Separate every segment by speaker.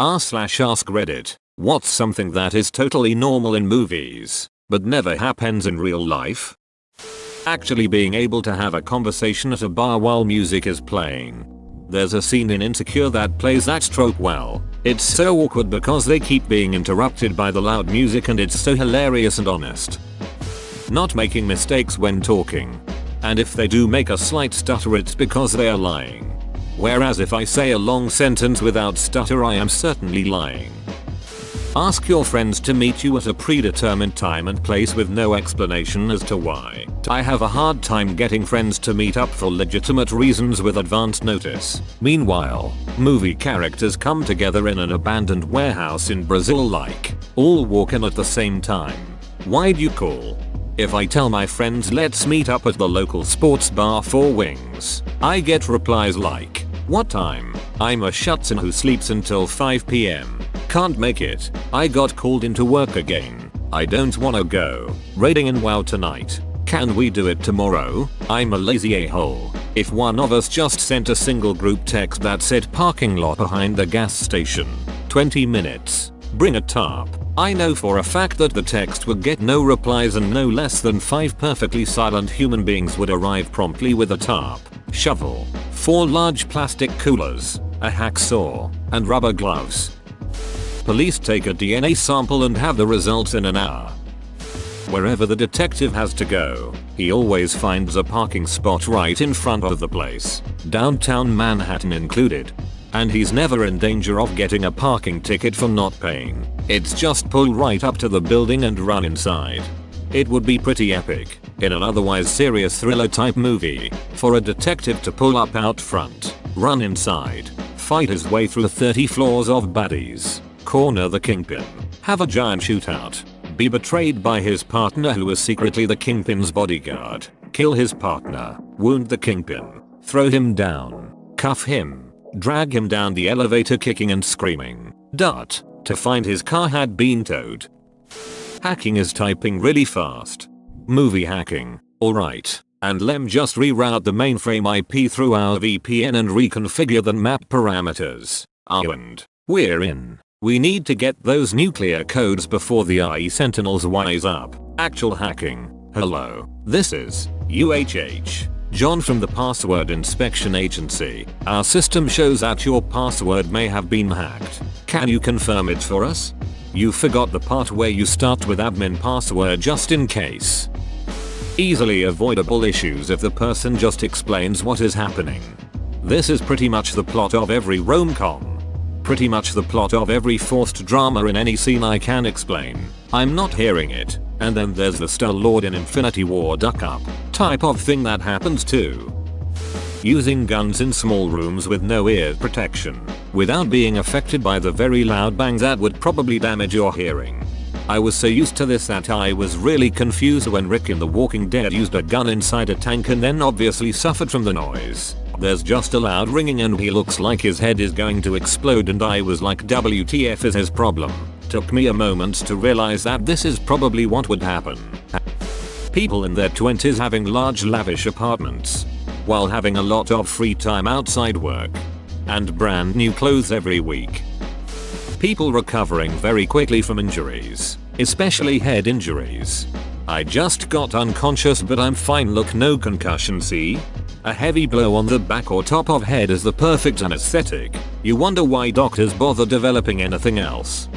Speaker 1: r/ask Reddit. What's something that is totally normal in movies, but never happens in real life? Actually being able to have a conversation at a bar while music is playing. There's a scene in Insecure that plays that trope well. It's so awkward because they keep being interrupted by the loud music and it's so hilarious and honest. Not making mistakes when talking. And if they do make a slight stutter, it's because they are lying. Whereas if I say a long sentence without stutter, I am certainly lying. Ask your friends to meet you at a predetermined time and place with no explanation as to why. I have a hard time getting friends to meet up for legitimate reasons with advance notice. Meanwhile, movie characters come together in an abandoned warehouse in Brazil like, all walk in at the same time. Why'd you call? If I tell my friends let's meet up at the local sports bar for wings, I get replies like, what time? I'm a Schutzen who sleeps until 5 PM. Can't make it. I got called into work again. I don't wanna go. Raiding in WoW tonight. Can we do it tomorrow? I'm a lazy a-hole. If one of us just sent a single group text that said parking lot behind the gas station. 20 minutes. Bring a tarp. I know for a fact that the text would get no replies and no less than 5 perfectly silent human beings would arrive promptly with a tarp, shovel, 4 large plastic coolers, a hacksaw, and rubber gloves. Police take a DNA sample and have the results in an hour. Wherever the detective has to go, he always finds a parking spot right in front of the place, downtown Manhattan included. And he's never in danger of getting a parking ticket for not paying. It's just pull right up to the building and run inside. It would be pretty epic, in an otherwise serious thriller type movie, for a detective to pull up out front, run inside, fight his way through 30 floors of baddies, corner the kingpin, have a giant shootout, be betrayed by his partner who was secretly the kingpin's bodyguard, kill his partner, wound the kingpin, throw him down, cuff him, drag him down the elevator kicking and screaming, to find his car had been towed. Hacking is typing really fast. Movie hacking, alright, and lem just reroute the mainframe IP through our VPN and reconfigure the map parameters. And we're in. We need to get those nuclear codes before the IE sentinels wise up. Actual hacking. Hello, this is UHH. John from the Password Inspection Agency. Our system shows that your password may have been hacked. Can you confirm it for us? You forgot the part where you start with admin password just in case. Easily avoidable issues if the person just explains what is happening. This is pretty much the plot of every rom-com. Pretty much the plot of every forced drama in any scene I can explain. I'm not hearing it. And then there's the Star-Lord in Infinity War duck up type of thing that happens too. Using guns in small rooms with no ear protection, without being affected by the very loud bangs that would probably damage your hearing. I was so used to this that I was really confused when Rick in The Walking Dead used a gun inside a tank and then obviously suffered from the noise. There's just a loud ringing and he looks like his head is going to explode and I was like WTF is his problem. Took me a moment to realize that this is probably what would happen. People in their 20s having large lavish apartments, while having a lot of free time outside work, and brand new clothes every week. People recovering very quickly from injuries, especially head injuries. I just got unconscious but I'm fine, look, no concussion, see? A heavy blow on the back or top of head is the perfect anesthetic. You wonder why doctors bother developing anything else.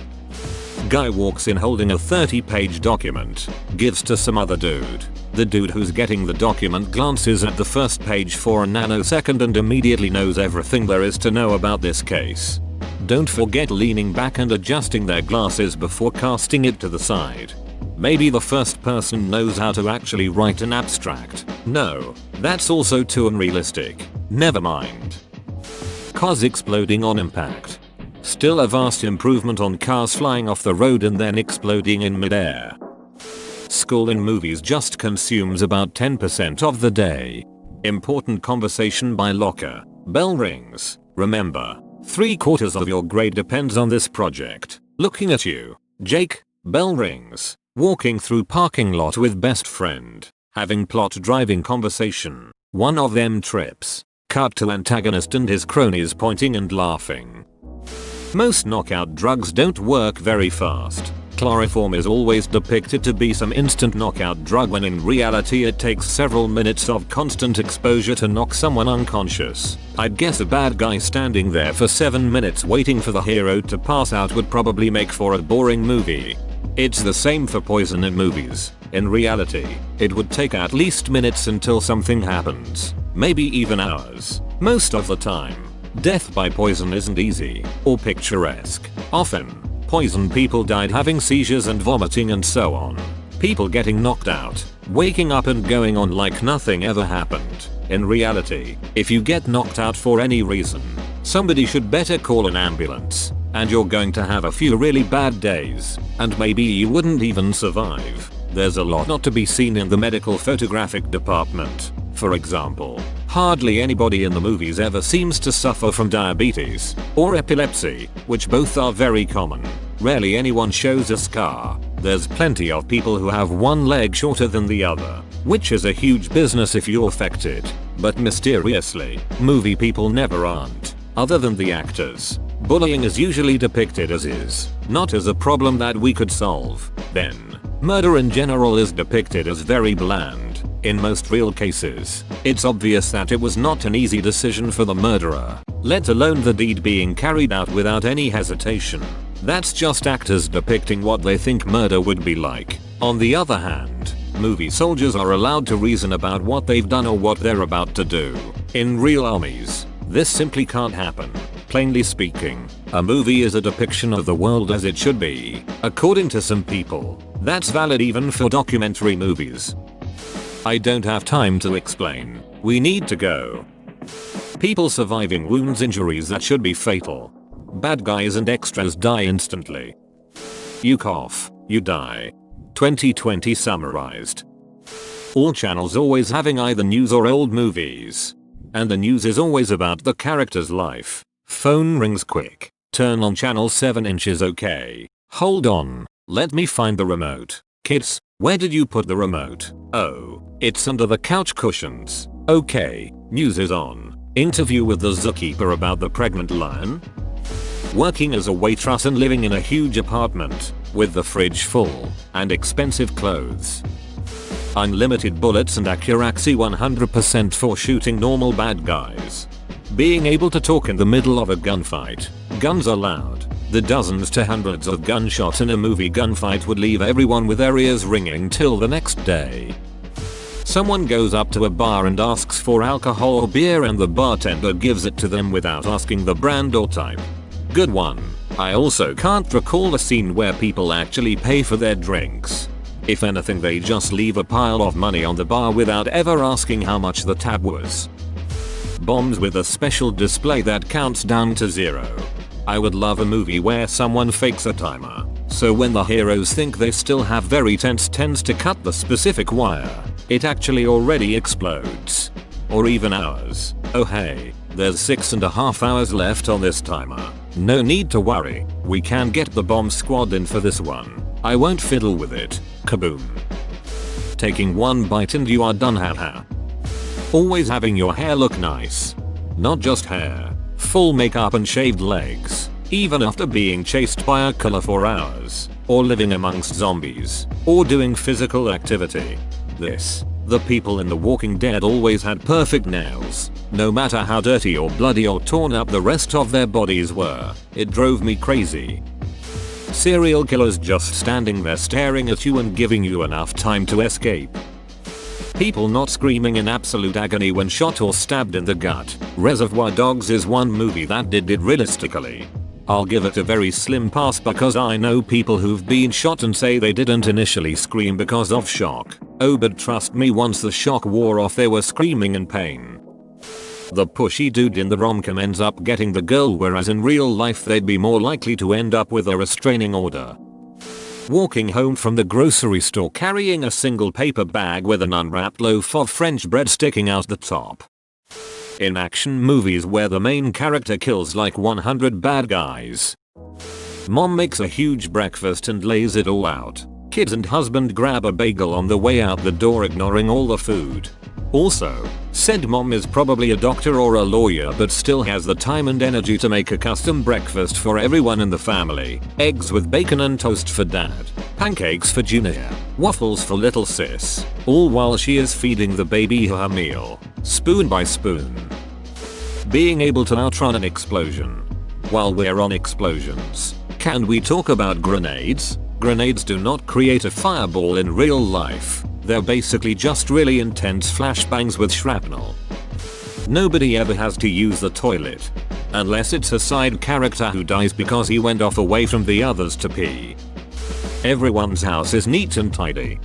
Speaker 1: Guy walks in holding a 30-page document, gives to some other dude. The dude who's getting the document glances at the first page for a nanosecond and immediately knows everything there is to know about this case. Don't forget leaning back and adjusting their glasses before casting it to the side. Maybe the first person knows how to actually write an abstract. No, that's also too unrealistic. Never mind. Cars exploding on impact. Still a vast improvement on cars flying off the road and then exploding in midair. School in movies just consumes about 10% of the day. Important conversation by locker. Bell rings. Remember, 3/4 of your grade depends on this project. Looking at you. Jake. Bell rings. Walking through parking lot with best friend. Having plot driving conversation. One of them trips. Cut to antagonist and his cronies pointing and laughing. Most knockout drugs don't work very fast. Chloroform is always depicted to be some instant knockout drug when in reality it takes several minutes of constant exposure to knock someone unconscious. I'd guess a bad guy standing there for 7 minutes waiting for the hero to pass out would probably make for a boring movie. It's the same for poison in movies. In reality, it would take at least minutes until something happens. Maybe even hours. Most of the time. Death by poison isn't easy or picturesque. Often, poison people died having seizures and vomiting and so on. People getting knocked out, waking up and going on like nothing ever happened. In reality, if you get knocked out for any reason, somebody should better call an ambulance, and you're going to have a few really bad days, and maybe you wouldn't even survive. There's a lot not to be seen in the medical photographic department. For example, hardly anybody in the movies ever seems to suffer from diabetes or epilepsy, which both are very common. Rarely anyone shows a scar. There's plenty of people who have one leg shorter than the other, which is a huge business if you're affected. But mysteriously, movie people never aren't. Other than the actors, bullying is usually depicted as is, not as a problem that we could solve. Then, murder in general is depicted as very bland. In most real cases, it's obvious that it was not an easy decision for the murderer, let alone the deed being carried out without any hesitation. That's just actors depicting what they think murder would be like. On the other hand, movie soldiers are allowed to reason about what they've done or what they're about to do. In real armies, this simply can't happen. Plainly speaking, a movie is a depiction of the world as it should be, according to some people. That's valid even for documentary movies. I don't have time to explain. We need to go. People surviving wounds, injuries that should be fatal. Bad guys and extras die instantly. You cough, you die. 2020 summarized. All channels always having either news or old movies. And the news is always about the character's life. Phone rings quick. Turn on channel 7 inches. Okay. Hold on. Let me find the remote. Kids, where did you put the remote? Oh, it's under the couch cushions. Okay, news is on. Interview with the zookeeper about the pregnant lion. Working as a waitress and living in a huge apartment, with the fridge full, and expensive clothes. Unlimited bullets and accuracy 100% for shooting normal bad guys. Being able to talk in the middle of a gunfight. Guns are loud. The dozens to hundreds of gunshots in a movie gunfight would leave everyone with their ears ringing till the next day. Someone goes up to a bar and asks for alcohol or beer and the bartender gives it to them without asking the brand or type. Good one. I also can't recall a scene where people actually pay for their drinks. If anything, they just leave a pile of money on the bar without ever asking how much the tab was. Bombs with a special display that counts down to 0. I would love a movie where someone fakes a timer, so when the heroes think they still have very tense tends to cut the specific wire, it actually already explodes. Or even hours. Oh hey, there's 6.5 hours left on this timer. No need to worry, we can get the bomb squad in for this one. I won't fiddle with it. Kaboom. Taking one bite and you are done, haha. Always having your hair look nice. Not just hair. Full makeup and shaved legs, even after being chased by a killer for hours, or living amongst zombies, or doing physical activity. The people in The Walking Dead always had perfect nails, no matter how dirty or bloody or torn up the rest of their bodies were. It drove me crazy. Serial killers just standing there staring at you and giving you enough time to escape. People not screaming in absolute agony when shot or stabbed in the gut. Reservoir Dogs is one movie that did it realistically. I'll give it a very slim pass because I know people who've been shot and say they didn't initially scream because of shock. Oh, but trust me, once the shock wore off they were screaming in pain. The pushy dude in the rom-com ends up getting the girl, whereas in real life they'd be more likely to end up with a restraining order. Walking home from the grocery store carrying a single paper bag with an unwrapped loaf of French bread sticking out the top. In action movies where the main character kills like 100 bad guys. Mom makes a huge breakfast and lays it all out. Kids and husband grab a bagel on the way out the door, ignoring all the food. Also, said mom is probably a doctor or a lawyer but still has the time and energy to make a custom breakfast for everyone in the family. Eggs with bacon and toast for dad. Pancakes for Junior. Waffles for little sis. All while she is feeding the baby her meal. Spoon by spoon. Being able to outrun an explosion. While we're on explosions, can we talk about grenades? Grenades do not create a fireball in real life. They're basically just really intense flashbangs with shrapnel. Nobody ever has to use the toilet. Unless it's a side character who dies because he went off away from the others to pee. Everyone's house is neat and tidy.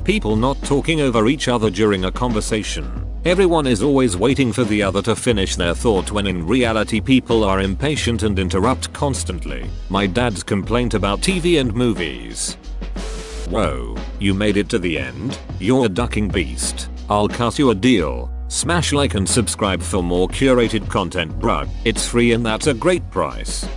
Speaker 1: People not talking over each other during a conversation. Everyone is always waiting for the other to finish their thought when in reality people are impatient and interrupt constantly. My dad's complaint about TV and movies. Whoa, you made it to the end? You're a ducking beast. I'll cut you a deal. Smash like and subscribe for more curated content, bruh. It's free and that's a great price.